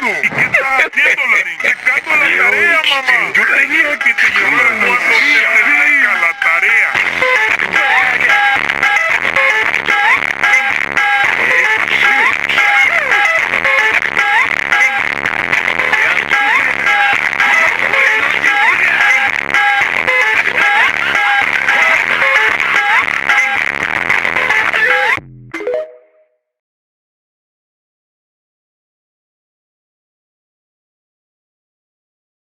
¿Qué estás haciendo, Larín? Checando la tarea, mamá. Yo te dije que te llevara cuando se te venga la tarea.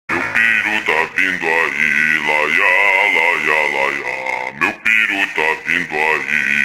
Meu piru tá vindo aí, laia, laia, laia. Meu piru tá vindo aí.